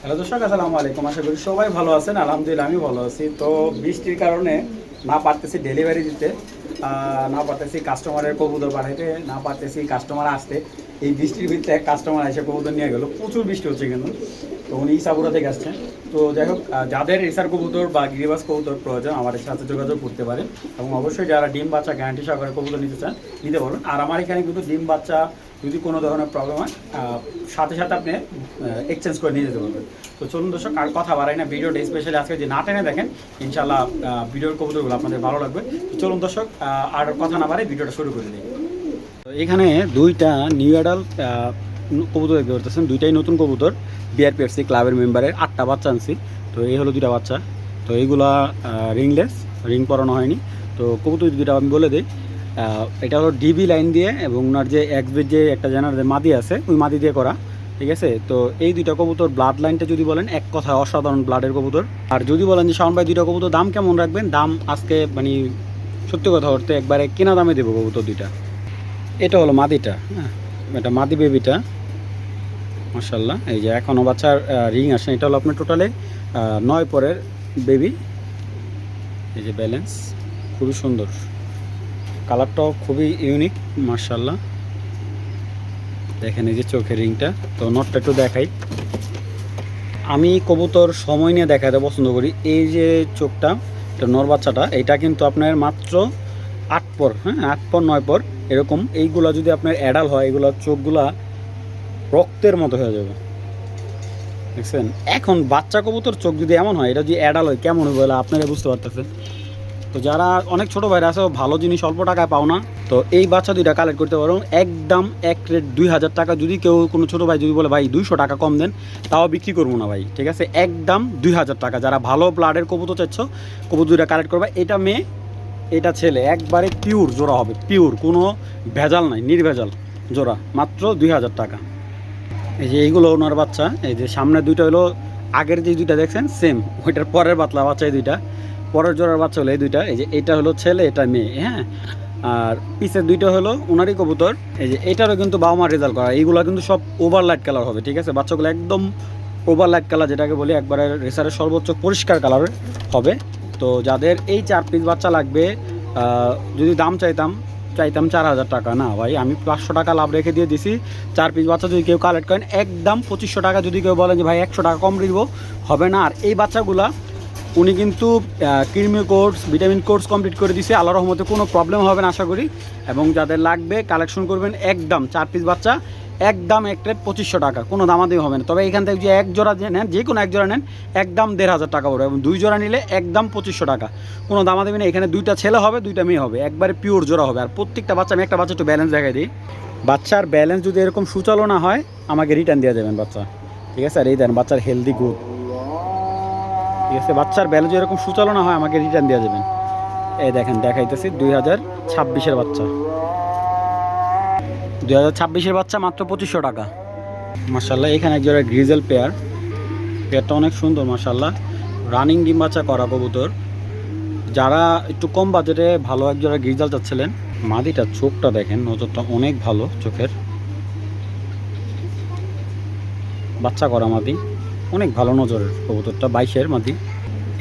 Hello দর্শক, আসসালামু আলাইকুম। আশা করি সবাই ভালো আছেন। আলহামদুলিল্লাহ আমি ভালো আছি। তো বৃষ্টির কারণে না পারতেছি ডেলিভারি দিতে, না পারতেছি কাস্টমারের কবুতর পাঠাইতে, না পারতেছি কাস্টমার আসতে। এই বৃষ্টির ভিতরে এক কাস্টমার এসে কবুতর নিয়ে গেল। প্রচুর বৃষ্টি হচ্ছে কিন্তু। তো উনি ইসাপুরা থেকে আসছেন। তো যাই হোক, যাদের রেসার কবুতর বা গিরিবাস কবুতর প্রয়োজন আমাদের সাথে যোগাযোগ করতে পারেন। এবং অবশ্যই যারা ডিম বাচ্চা গ্যারান্টি সহকারে কবুতর নিতে চান নিতে পারবেন। আর আমার এখানে কিন্তু ডিম বাচ্চা যদি কোনো ধরনের প্রবলেম হয় সাথে সাথে আপনি এক্সচেঞ্জ করে নিয়ে যেতে পারবেন। তো চলুন দর্শক, আর কথা বাড়াই না, ভিডিওটা স্পেশালি আজকে যে না টেনে দেখেন, ইনশাল্লাহ ভিডিওর কবুতরগুলো আপনাদের ভালো লাগবে। তো চলুন দর্শক, আর কথা না বাড়াই ভিডিওটা শুরু করে দিই। তো এখানে দুইটা নিউ অ্যাডাল্ট কবুতর দেখতে পারতেছেন, দুইটাই নতুন কবুতর। বিআরপিএফসি ক্লাবের মেম্বারের 8টা বাচ্চা আনছি। তো এই হলো দুইটা বাচ্চা। তো এইগুলা রিংলেস, রিং পরানো হয়নি। তো কবুতর দুইটা আমি বলে দিই, এটা হলো ডিবি লাইন দিয়ে এবং ওনার যে এক্সবিট যে একটা জানার যে মাদি আছে ওই মাদি দিয়ে করা, ঠিক আছে। তো এই দুইটা কবুতর ব্লাড লাইনটা যদি বলেন এক কথায় অসাধারণ ব্লাডের কবুতর। আর যদি বলেন যে শাওন ভাই দুইটা কবুতর দাম কেমন রাখবেন, দাম আজকে মানে সত্যি কথা বলতে একবারে কেনা দামে দেবো কবুতর দুইটা। এটা হলো মাদিটা, হ্যাঁ, এটা মাদি বেবিটা। মাশাল্লাহ, এই যে এখনও বাচ্চার রিং আসে। এটা হলো আপনার টোটালে 9 পরের বেবি। এই যে ব্যালেন্স খুবই সুন্দর, কালারটাও খুবই ইউনিক মাশাল্লাহ। দেখেন এই যে চোখের রিংটা। তো নটটা একটু দেখাই। আমি কবুতর সময় নিয়ে দেখাতে পছন্দ করি। এই যে চোখটা, এটা নর বাচ্চাটা, এটা কিন্তু আপনার মাত্র 8 পর, হ্যাঁ 8 পর 9 পর এরকম। এইগুলা যদি আপনার অ্যাডাল হয়, এগুলা চোখগুলা রক্তের মতো হয়ে যাবে, দেখছেন। এখন বাচ্চা কবুতর চোখ যদি এমন হয়, এটা যদি অ্যাডাল হয় কেমন হবে বলে আপনারা বুঝতে পারতেছেন। তো যারা অনেক ছোটো ভাইরা আছে ভালো জিনিস অল্প টাকায় পাও না, তো এই বাচ্চা দুইটা কালেক্ট করতে পারো একদম এক রেট 2000 টাকা। যদি কেউ কোনো ছোটো ভাই যদি বলে ভাই 200 টাকা কম দেন, তাও বিক্রি করবো না ভাই, ঠিক আছে। একদম 2000 টাকা। যারা ভালো ব্লাডের কবুতর চাচ্ছ, কবুতর দুইটা কালেক্ট করবে। এটা মেয়ে, এটা ছেলে, একবারে পিওর জোড়া হবে, পিওর, কোনো ভেজাল নাই, নির্ভেজাল জোড়া, মাত্র 2000 টাকা। এই যে এইগুলো ওনার বাচ্চা। এই যে সামনে দুইটা হলো আগের যে দুইটা দেখছেন সেম, ওইটার পরের পাতলা বাচ্চা এই দুইটা। পরের জোড়ার বাচ্চা হলো এই দুইটা। এই যে এটা হলো ছেলে, এটা মেয়ে, হ্যাঁ। আর পিছের দুইটা হলো ওনারই কবুতর। এই যে এটারও কিন্তু বাবা মার রেজাল্ট করা। এইগুলো কিন্তু সব ওভার লাইট কালার হবে, ঠিক আছে। বাচ্চাগুলো একদম ওভার লাইট কালার, যেটাকে বলি একবারে রেসারের সর্বোচ্চ পরিষ্কার কালারের হবে। তো যাদের এই 4 পিস বাচ্চা লাগবে, যদি দাম চাইতাম 4000 টাকা, না ভাই আমি 500 টাকা লাভ রেখে দিয়ে দিছি। 4 পিস বাচ্চা যদি কেউ কালেক্ট করেন একদম 2500 টাকা। যদি কেউ বলেন যে ভাই 100 টাকা কম দিব, হবে না। আর এই বাচ্চাগুলা উনি কিন্তু কৃমি কোর্স, ভিটামিন কোর্স কমপ্লিট করে দিছে। আল্লাহর রহমতে কোনো প্রবলেম হবে না আশা করি। এবং যাদের লাগবে কালেকশন করবেন, একদম 4 পিস বাচ্চা একদম এক রেট 2500 টাকা, কোনো দামাদামি হবে না। তবে এখান থেকে যে এক জোড়া নেন, যে কোনো এক জোড়া নেন একদম 1500 টাকা পড়বে। এবং 2 জোড়া নিলে একদম 2500 টাকা, কোনো দামাদামি নেই। এখানে 2টা ছেলে হবে, 2টা মেয়ে হবে, একবারে পিওর জোড়া হবে। আর প্রত্যেকটা বাচ্চা, আমি একটা বাচ্চা একটু ব্যালেন্স দেখাই দিই। বাচ্চার ব্যালেন্স যদি এরকম সুচালো না হয়, আমাকে রিটার্ন দিয়ে দেবেন বাচ্চা, ঠিক আছে। আর এই দেন বাচ্চার হেলদি গুড, ঠিক আছে। বাচ্চার ব্যালেন্স এরকম সুচালনা হয়, আমাকে রিটার্ন দেওয়া যাবেন। এই দেখেন দেখাইতেছি 2026-এর বাচ্চা, 2026-এর বাচ্চা, মাত্র 2500 টাকা। মাশাল্লাহ, এখানে এক জোড়া গ্রিজেল পেয়ার, পেয়ারটা অনেক সুন্দর মাশাল্লাহ। রানিং ডিম বাচ্চা করা কবুতর। যারা একটু কম বাজেটে ভালো এক জোড়া গ্রিজেল চাচ্ছিলেন, মাদিটার চোখটা দেখেন, নজরটা অনেক ভালো চোখের। বাচ্চা করা মাদি, অনেক ভালো নজরের কবুতরটা, 22-এর মাদি।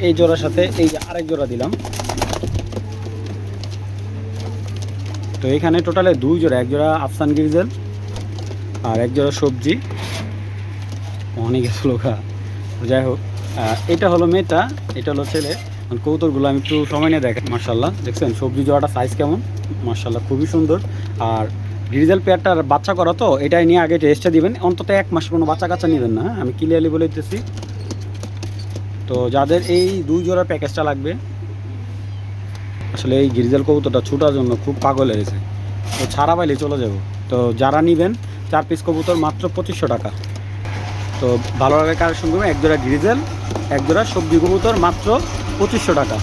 এই জোড়ার সাথে এই যে আরেক জোড়া দিলাম। তো এখানে টোটালে 2 জোড়া, এক জোড়া আফসান গ্রিজেল আর এক জোড়া সবজি। অনেক লোকা, যাই হোক, এটা হলো মেয়েটা, এটা হলো ছেলে। কবুতরগুলো আমি একটু সময় নিয়ে দেখেন। মার্শাল্লাহ, দেখছেন সবজি জোড়াটা সাইজ কেমন, মার্শাল্লাহ খুবই সুন্দর। আর গ্রিজেল পেয়ারটার বাচ্চা করা, তো এটাই নিয়ে আগে টেস্টটা দিবেন। অন্তত 1 মাস কোনো বাচ্চা কাচ্চা নেবেন না, হ্যাঁ, আমি ক্লিয়ারলি বলে দিতেছি। তো যাদের এই 2 জোড়ার প্যাকেজটা লাগবে, আসলে এই গ্রিজেল কবুতরটা ছুটার জন্য খুব পাগল হয়েছে, তো ছাড়া পাইলে চলে যাব। তো যারা নেবেন 4 পিস কবুতর মাত্র 2500 টাকা। তো ভালো লাগে কালেকশন করবেন, এক জোড়া গ্রিজেল, এক জোড়া সবজি কবুতর, মাত্র 2500 টাকা।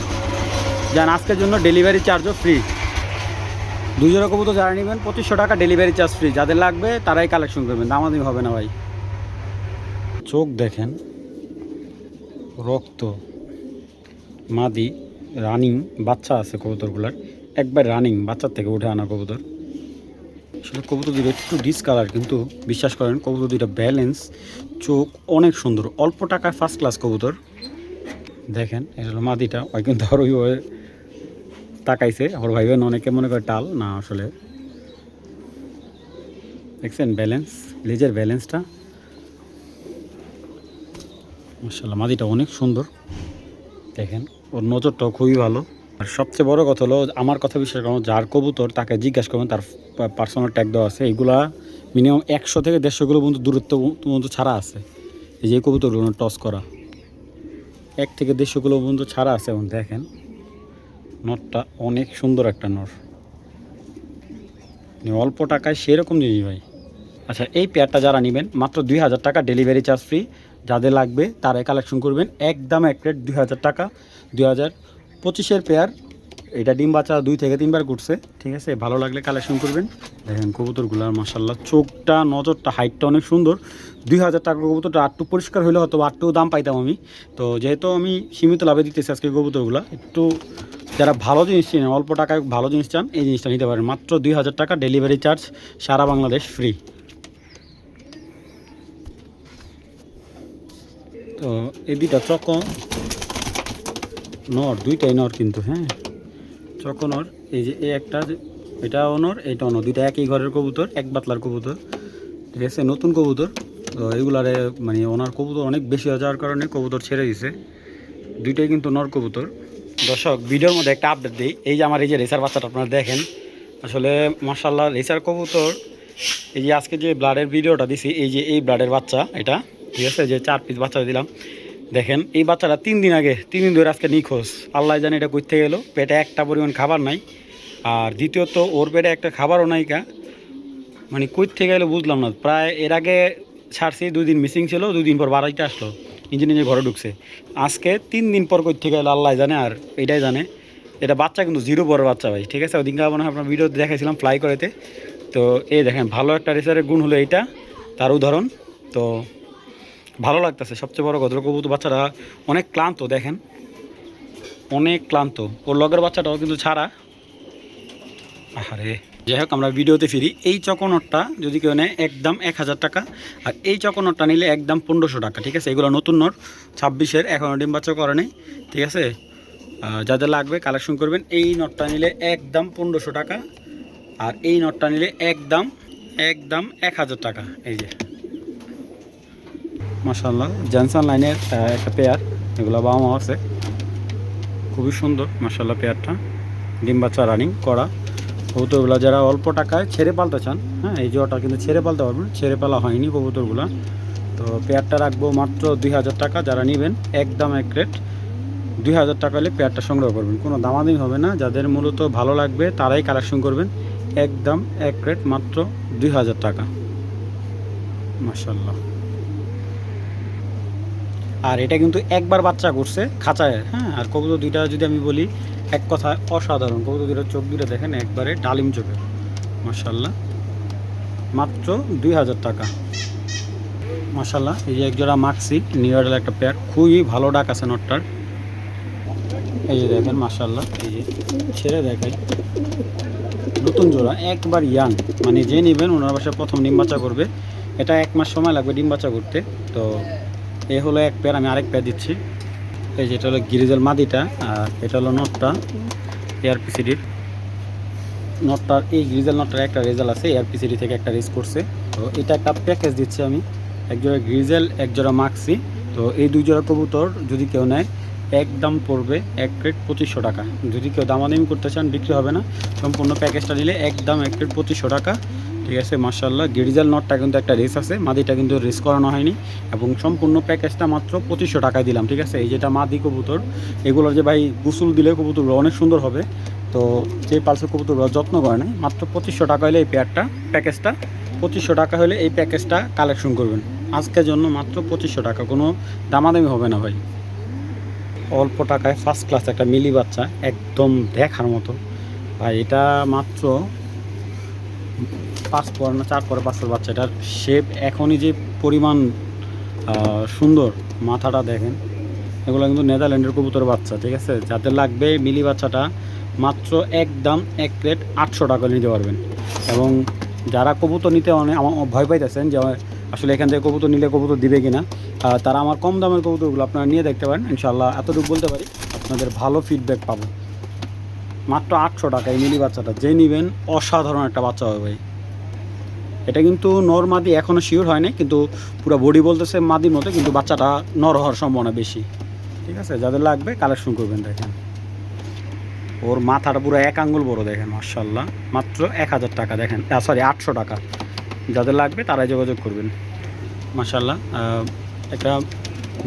যান আজকের জন্য ডেলিভারি চার্জও ফ্রি। 2 জোড়া কবুতর যারা নেবেন 2500 টাকা, ডেলিভারি চার্জ ফ্রি। যাদের লাগবে তারাই কালেকশন করবেন, দামাদামি হবে না ভাই। চোখ দেখেন, রক্ত, মাদি, রানিং বাচ্চা আছে কবুতরগুলার, একবার রানিং বাচ্চার থেকে উঠে আনা কবুতর। আসলে কবুতর দুটো একটু ডিসকালার, কিন্তু বিশ্বাস করেন কবুতর দুটো ব্যালেন্স, চোখ অনেক সুন্দর, অল্প টাকায় ফার্স্ট ক্লাস কবুতর। দেখেন এটা হলো মাদিটা, ওই কিন্তু আর ওইভাবে তাকাইছে, আমার ভাইবেন অনেকে মনে করে টাল না, আসলে দেখছেন ব্যালেন্স, লেজের ব্যালেন্সটা মাশাআল্লাহ। মাদিটা অনেক সুন্দর, দেখেন ওর নজরটাও খুবই ভালো। আর সবচেয়ে বড় কথা হলো, আমার কথা বিশ্বাস করুন, যার কবুতর তাকে জিজ্ঞাসা করবেন, তার পার্সোনাল ট্যাগ দেওয়া আছে, এইগুলা মিনিমাম 100 থেকে 150 কিলো পর্যন্ত দূরত্ব পর্যন্ত ছাড়া আছে। এই যে কবুতরগুলো টস করা 1 থেকে 150 কিলো পর্যন্ত ছাড়া আছে। এবং দেখেন নটটা অনেক সুন্দর একটা নর, অল্প টাকায় সেরকম জিনিস ভাই। আচ্ছা, এই পেয়ারটা যারা নেবেন মাত্র 2000 টাকা, ডেলিভারি চার্জ ফ্রি। যাদের লাগবে তারাই কালেকশন করবেন, একদম এক রেট 2000 টাকা। 2025-এর পেয়ার, এটা ডিম বাচ্চা 2 থেকে 3 বার ঘুরছে, ঠিক আছে। ভালো লাগলে কালেকশন করবেন। দেখেন কবুতরগুলো মাশাআল্লাহ, চোখটা, নজরটা, হাইটটা অনেক সুন্দর। 2000 টাকার কবুতরটা আটটু পরিষ্কার হলে হয়তো আটটু দাম পাইতাম আমি, তো যেহেতু আমি সীমিত লাভে দিতেছি আজকে কবুতরগুলো, একটু যারা ভালো জিনিস চিনেন, অল্প টাকায় ভালো জিনিস চান, এই জিনিসটা নিতে পারেন। মাত্র 2000 টাকা, ডেলিভারি চার্জ সারা বাংলাদেশ ফ্রি। তো এই দুইটা চক নর, দুইটাই নর কিন্তু, হ্যাঁ চক নর। এই যে এই একটা, এটাও নর, এটাও নর, দুইটা একই ঘরের কবুতর, এক বাতলার কবুতর, ঠিক আছে, নতুন কবুতর। তো এগুলারে মানে ওনার কবুতর অনেক বেশি হয়ে যাওয়ার কারণে কবুতর ছেড়ে দিছে, দুইটাই কিন্তু নর কবুতর। দর্শক, ভিডিওর মধ্যে একটা আপডেট দিই। এই যে আমার এই যে রেসার বাচ্চাটা আপনারা দেখেন, আসলে মাশাআল্লাহ রেসার কবুতর। এই যে আজকে যে ব্লাডের ভিডিওটা দিছি, এই যে এই ব্লাডের বাচ্চা এটা, ঠিক আছে, যে 4 পিস বাচ্চা দিলাম। দেখেন এই বাচ্চাটা 3 দিন আগে, 3 দিন ধরে আজকে নিখোঁজ, আল্লাহ জানে এটা করতে গেল। পেটে একটা পরিমাণ খাবার নাই, আর দ্বিতীয়ত ওর পেটে একটা খাবারও নাইকা, মানে কই থেকে গেলো বুঝলাম না। প্রায় এর আগে ছাড়ছি, 2 দিন মিসিং ছিল, 2 দিন পর বাড়িতে আসলো, নিজে নিজে ঘরে ঢুকছে। আজকে 3 দিন পর কই থেকে গেলো আল্লাহ জানে, আর এটাই জানে। এটা বাচ্চা কিন্তু 0 পরের বাচ্চা ভাই, ঠিক আছে। ওদিনকে মনে হয় আপনার ভিডিও দেখাইছিলাম ফ্লাই করেতে। তো এই দেখেন ভালো একটা রেসারের গুণ হলো এইটা, তার উদাহরণ। তো ভালো লাগতেছে। সবচেয়ে বড় কথা, কবুতর বাচ্চারা অনেক ক্লান্ত, দেখেন অনেক ক্লান্ত। ওর লগের বাচ্চাটাও কিন্তু ছাড়া। আরে যাই হোক, আমরা ভিডিওতে ফিরি। এই চকোনটটা যদি কেউ নেয় একদম 1000 টাকা, আর এই চকোনটটা নিলে একদম 1500 টাকা, ঠিক আছে। এগুলো নতুন নট, 26-এর, এখনও ডিম বাচ্চা করে নেই, ঠিক আছে। যাদের লাগবে কালেকশন করবেন। এই নটটা নিলে একদম 1500 টাকা, আর এই নটটা নিলে একদম 1000 টাকা। এই যে মাশাআল্লাহ জনসন লাইনের একটা পেয়ার, এগুলো বাবা মা আছে, খুবই সুন্দর মাশাআল্লাহ পেয়ারটা, ডিম বাচ্চা রানিং করা। কবুতরগুলো যারা অল্প টাকায় ছেড়ে পালতে চান, হ্যাঁ এই জোয়াটা কিন্তু ছেড়ে পালতে পারবেন, ছেড়ে পালা হয়নি কবুতরগুলো। তো পেয়ারটা রাখবো মাত্র 2000 টাকা। যারা নেবেন একদম এক রেট 2000 টাকা হলে পেয়ারটা সংগ্রহ করবেন, কোনো দামাদামি হবে না। যাদের মূলত ভালো লাগবে তারাই কালেকশন করবেন, একদম এক রেট মাত্র 2000 টাকা মাশাআল্লাহ। আর এটা কিন্তু একবার বাচ্চা করছে খাঁচায়, হ্যাঁ। আর কবুতর দুইটা যদি আমি বলি, এক কথায় অসাধারণ। কবুতর দুইটার চোখ দুটো দেখেন, একবারে ডালিম চোখের মাশাআল্লাহ, মাত্র 2000 টাকা মাশাআল্লাহ। এই যে একজোড়া মাক্সি নিউ ইয়র্কের একটা পেয়ার, খুবই ভালো ডাক আছে নটটার। এই যে দেখেন মাশাআল্লাহ, এই যে ছেড়ে দেখাই, নতুন জোড়া, একবার ইয়াং, মানে যে নেবেন ওনার বাসায় প্রথম ডিম বাচ্চা করবে। এটা 1 মাস সময় লাগবে ডিম বাচ্চা করতে। তো এ হলো এক পেয়ার, আমি আরেক পেয়ার দিচ্ছি। এই যেটা হলো গ্রিজেল মাদিটা, আর এটা হলো নটটা এআরপিসিডির নটটার। এই গ্রিজেল নটটার একটা রেজাল্ট আছে, এআরপিসিডি থেকে একটা রেস করছে। তো এটা একটা প্যাকেজ দিচ্ছি আমি, একজোড়া গ্রিজেল, একজোড়া মাক্সি। তো এই 2 জোড়া কবুতর যদি কেউ নেয় একদম পড়বে এক রেট 2500 টাকা। যদি কেউ দামাদামি করতে চান বিক্রি হবে না, সম্পূর্ণ প্যাকেজটা নিলে একদম এক রেট 2500 টাকা, ঠিক আছে মাশাআল্লাহ। গ্রিজেল নটটা কিন্তু একটা রেস আছে, মাদিটা কিন্তু রেস করানো হয়নি, এবং সম্পূর্ণ প্যাকেজটা মাত্র 2500 টাকায় দিলাম, ঠিক আছে। এই যেটা মাদি কবুতর, এগুলোর যে ভাই গোসল দিলে কবুতরগুলো অনেক সুন্দর হবে। তো যে পালসের কবুতরগুলো যত্ন করে না, মাত্র 2500 টাকা হলে এই পেয়ারটা, প্যাকেজটা 2500 টাকা হলে এই প্যাকেজটা কালেকশন করবেন আজকের জন্য, মাত্র 2500 টাকা, কোনো দামাদামি হবে না ভাই। অল্প টাকায় ফার্স্ট ক্লাস একটা মিলি বাচ্চা, একদম দেখার মতো ভাই। এটা মাত্র 5 পর না 4 পরে 5 বাচ্চা। এটার শেপ এখনই যে পরিমাণ সুন্দর, মাথাটা দেখেন। এগুলো কিন্তু নেদারল্যান্ডের কবুতর বাচ্চা, ঠিক আছে। যাদের লাগবে মিলি বাচ্চাটা, মাত্র একদম এক রেট 800 টাকা নিতে পারবেন। এবং যারা কবুতর নিতে অনেক আমার ভয় পাইতেছেন যে আসলে এখান থেকে কবুতর নিলে কবুতর দিবে কিনা, তারা আমার কম দামের কবুতরগুলো আপনারা নিয়ে দেখতে পারেন। ইনশাআল্লাহ এতটুকু বলতে পারি আপনাদের ভালো ফিডব্যাক পাবো। মাত্র 800 টাকা এই মিলি বাচ্চাটা, যে নেবেন অসাধারণ একটা বাচ্চা হবে ভাই। এটা কিন্তু নর মাদি এখনও শিওর হয় নাই, কিন্তু পুরো বডি বলতেছে মাদির মতো, কিন্তু বাচ্চাটা নর হওয়ার সম্ভাবনা বেশি। ঠিক আছে, যাদের লাগবে কালেকশন করবেন। দেখেন ওর মাথাটা পুরো 1 আঙ্গুল বড়, দেখেন মাশাআল্লাহ। মাত্র 1000 টাকা, দেখেন সরি 800 টাকা। যাদের লাগবে তারাই যোগাযোগ করবেন। মাশাআল্লাহ একটা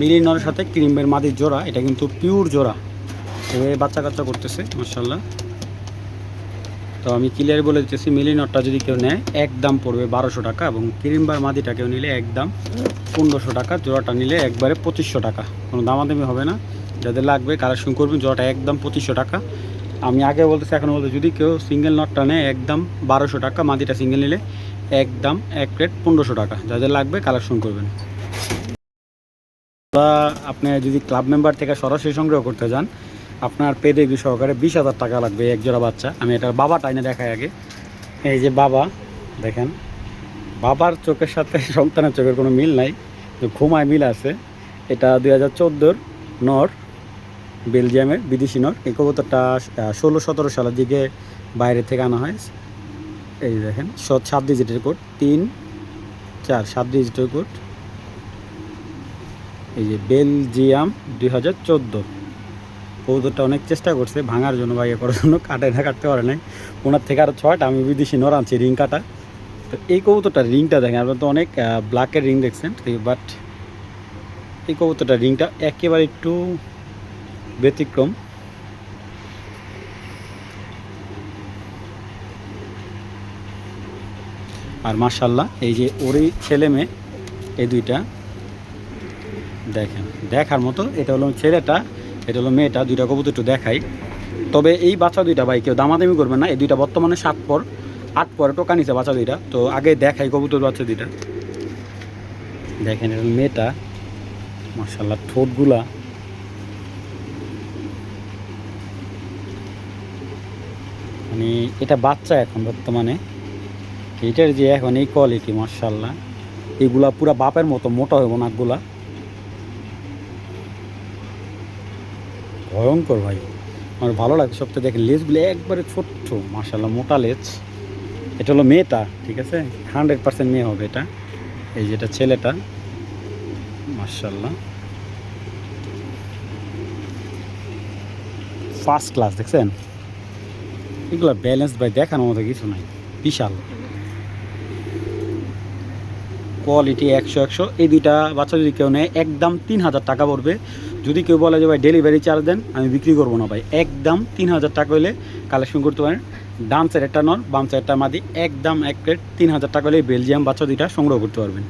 মিলি নরের সাথে ক্রিমের মাদির জোড়া, এটা কিন্তু পিওর জোড়া, এভাবে বাচ্চা কাচ্চা করতেছে মাশাআল্লাহ। তো আমি ক্লিয়ার বলে দিতেছি, মিলি নটটা যদি কেউ নেয় একদম পড়বে 1200 টাকা, এবং ক্রিমবার মাদিটা কেউ নিলে একদম 1500 টাকা, জোড়াটা নিলে একবারে 2500 টাকা, কোনো দামাদামি হবে না। যাদের লাগবে কালেকশন করবেন, জোড়াটা একদম 2500 টাকা। আমি আগে বলতেছি এখনও বলতে, যদি কেউ সিঙ্গেল নটটা নেয় একদম 1200 টাকা, মাদিটা সিঙ্গেল নিলে একদম এক প্লেট 1500 টাকা। যাদের লাগবে কালেকশন করবেন। বা আপনি যদি ক্লাব মেম্বার থেকে সরাসরি সংগ্রহ করতে যান, আপনার পেডিগ্রি সহকারে 20,000 টাকা লাগবে এক জোড়া বাচ্চা। আমি এটার বাবাটা এনে দেখাই আগে। এই যে বাবা, দেখেন বাবার চোখের সাথে সন্তানের চোখের কোনো মিল নাই, তো ঘুমায় মিল আছে। এটা 2014 নর, বেলজিয়ামের বিদেশি নর। এই কবুতরটা 16-17 সালের দিকে বাইরে থেকে আনা হয়। এই দেখেন 7 ডিজিটের কোড, 3, 4, 7 ডিজিটের কোড। এই যে বেলজিয়াম 2014। কবুতরটা অনেক চেষ্টা করছে ভাঙার জন্য বা ইয়ে করার জন্য, কাটতে পারে নাই। ওনার থেকে আরও 6টা আমি বিদেশি নর আনছি রিং কাটা। তো এই কবুতরটার রিংটা দেখেন, আপনারা তো অনেক ব্ল্যাকের রিং দেখছেন, বাট এই কবুতরটার রিংটা একেবারে একটু ব্যতিক্রম। আর মাশাআল্লাহ এই যে ওরই ছেলে মেয়ে, এই দুইটা দেখেন দেখার মতো। এটা হলো ছেলেটা, এটা হলো মেয়েটা, দুইটা কবুতর একটু দেখাই। তবে এই বাচ্চা দুইটা ভাই কেউ দামাদামি করবেন না, এই দুইটা বর্তমানে 7 পর 8 পরে টোকা নিছে বাচ্চা দুইটা। তো আগে দেখাই কবুতর বাচ্চা দুইটা। দেখেন এটা মেয়েটা, মাশাআল্লাহ ঠোঁটগুলা, মানে এটা বাচ্চা এখন বর্তমানে। এটার যে এখন এই কোয়ালিটি মাশাআল্লাহ, এইগুলা পুরা বাপের মতো মোটা হইব নাকগুলা, ভয়ঙ্কর ভাই। আমার ভালো লাগে সবচেয়ে। দেখেন লেজগুলো একবারে ছোট্ট মাশাআল্লাহ, মোটা লেজ। এটা হলো মেয়েটা, ঠিক আছে, 100% মেয়ে হবে এটা। এই যেটা ছেলেটা মাশাআল্লাহ ফার্স্ট ক্লাস। দেখছেন এগুলো ব্যালেন্স ভাই, দেখানোর মতো কিছু নাই, বিশাল কোয়ালিটি 100-100। এই দুইটা বাচ্চা যদি কেউ নেয় একদম 3000 টাকা পড়বে। যদি কেউ বলে যে ভাই ডেলিভারি চার্জ দেন, আমি বিক্রি করবো না ভাই, একদম 3000 টাকা হলে কালেকশন করতে পারেন। ডান সাইড একটা নর, বাম সাইড একটা মাদি, একদম এক প্লেট 3000 টাকা হলে বেলজিয়াম বাচ্চা দুইটা সংগ্রহ করতে পারবেন।